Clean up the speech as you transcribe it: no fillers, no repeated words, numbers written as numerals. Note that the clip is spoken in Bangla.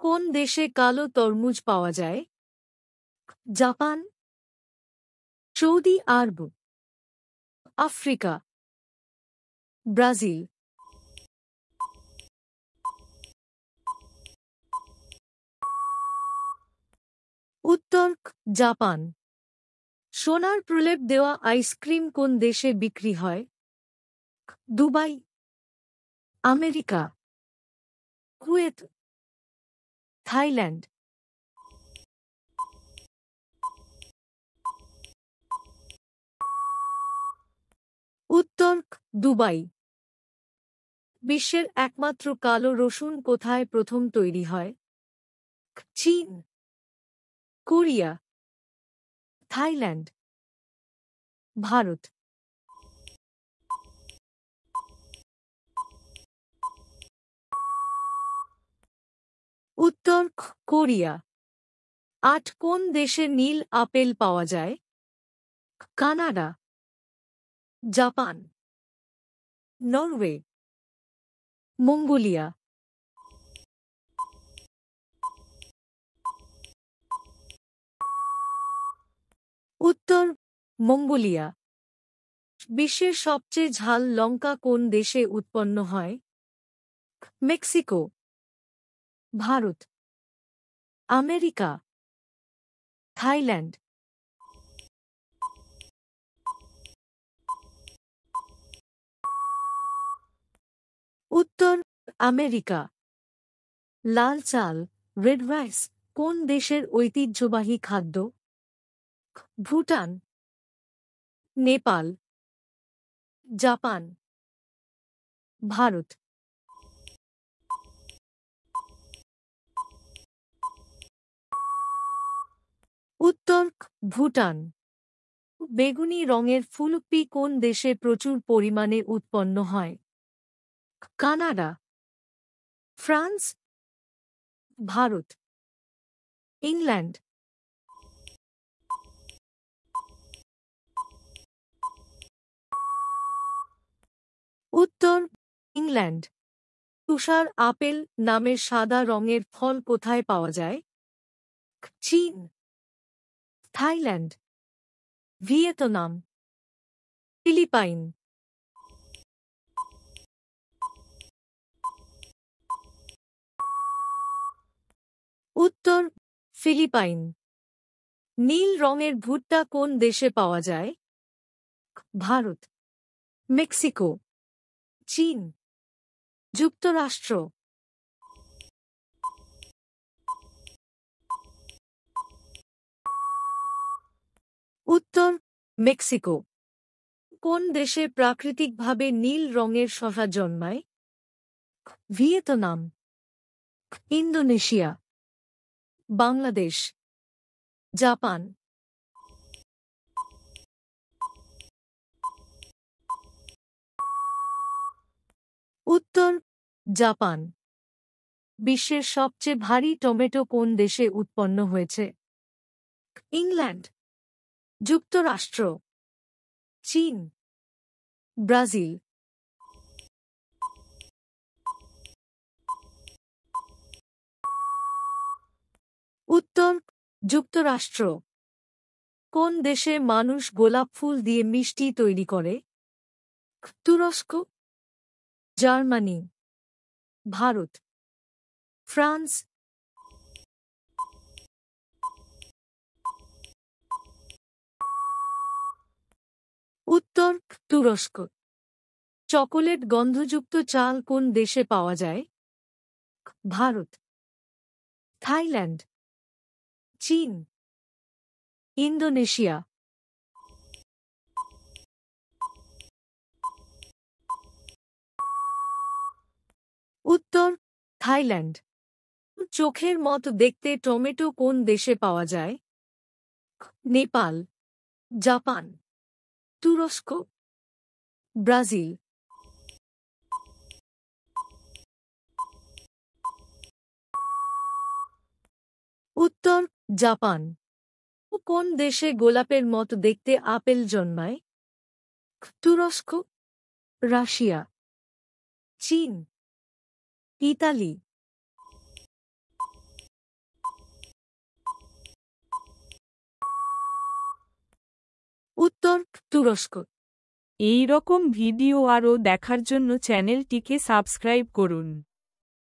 কোন দেশে কালো তরমুজ পাওয়া যায়? জাপান, সৌদি আরব, আফ্রিকা, ব্রাজিল। উত্তর জাপান। সোনার প্রলেপ দেওয়া আইসক্রিম কোন দেশে বিক্রি হয়? Dubai, America, Kuwait, Thailand. উত্তর দুবাই। বিশ্বের একমাত্র কালো রসুন কোথায় প্রথম তৈরি হয়? চীন, কোরিয়া, থাইল্যান্ড, ভারত। উত্তর কোরিয়া। কোন দেশে নীল আপেল পাওয়া যায়? Canada, Japan, Norway, Mongolia. উত্তর মঙ্গোলিয়া। বিশ্বের সবচেয়ে ঝাল লঙ্কা কোন দেশে উৎপন্ন হয়? Mexico, Bharat, America, Thailand. উত্তর আমেরিকা। লাল চাল, রেড রাইস কোন দেশের ঐতিহ্যবাহী খাদ্য? ভুটান, নেপাল, জাপান, ভারত। উত্তর ভুটান। বেগুনি রঙের ফুলকপি কোন দেশে প্রচুর পরিমাণে উৎপন্ন হয়? Canada, France, Bharat, England. উত্তর ইংল্যান্ড। তুষার আপেল নামের সাদা রঙের ফল কোথায় পাওয়া যায়? চীন, থাইল্যান্ড, ভিয়েতনাম, ফিলিপাইন। উত্তর ফিলিপাইন। নীল রঙের ভুট্টা কোন দেশে পাওয়া যায়? ভারত, মেক্সিকো, চীন, যুক্তরাষ্ট্র। উত্তর মেক্সিকো। কোন দেশে প্রাকৃতিকভাবে নীল রঙের শসা জন্মায়? Vietnam, Indonesia, Bangladesh, Japan. উত্তর জাপান। বিশ্বের সবচেয়ে ভারী টমেটো কোন দেশে উৎপন্ন হয়েছে? ইংল্যান্ড, যুক্তরাষ্ট্র, চীন, ব্রাজিল। উত্তর যুক্তরাষ্ট্র। কোন দেশে মানুষ গোলাপ ফুল দিয়ে মিষ্টি তৈরি করে? তুরস্ক, জার্মানি, ভারত, ফ্রান্স। উত্তর তুরস্ক। চকোলেট গন্ধযুক্ত চাল কোন দেশে পাওয়া যায়? ভারত, থাইল্যান্ড, চীন, ইন্দোনেশিয়া। উত্তর থাইল্যান্ড। চোখের মতো দেখতে টমেটো কোন দেশে পাওয়া যায়? নেপাল, জাপান, তুরস্ক, ব্রাজিল। উত্তর জাপান। কোন দেশে গোলাপের মতো দেখতে আপেল জন্মায়? তুরস্ক, রাশিয়া, চীন, ইতালি। তুরস্ক। এই রকম ভিডিও আরও দেখার জন্য চ্যানেলটিকে সাবস্ক্রাইব করুন।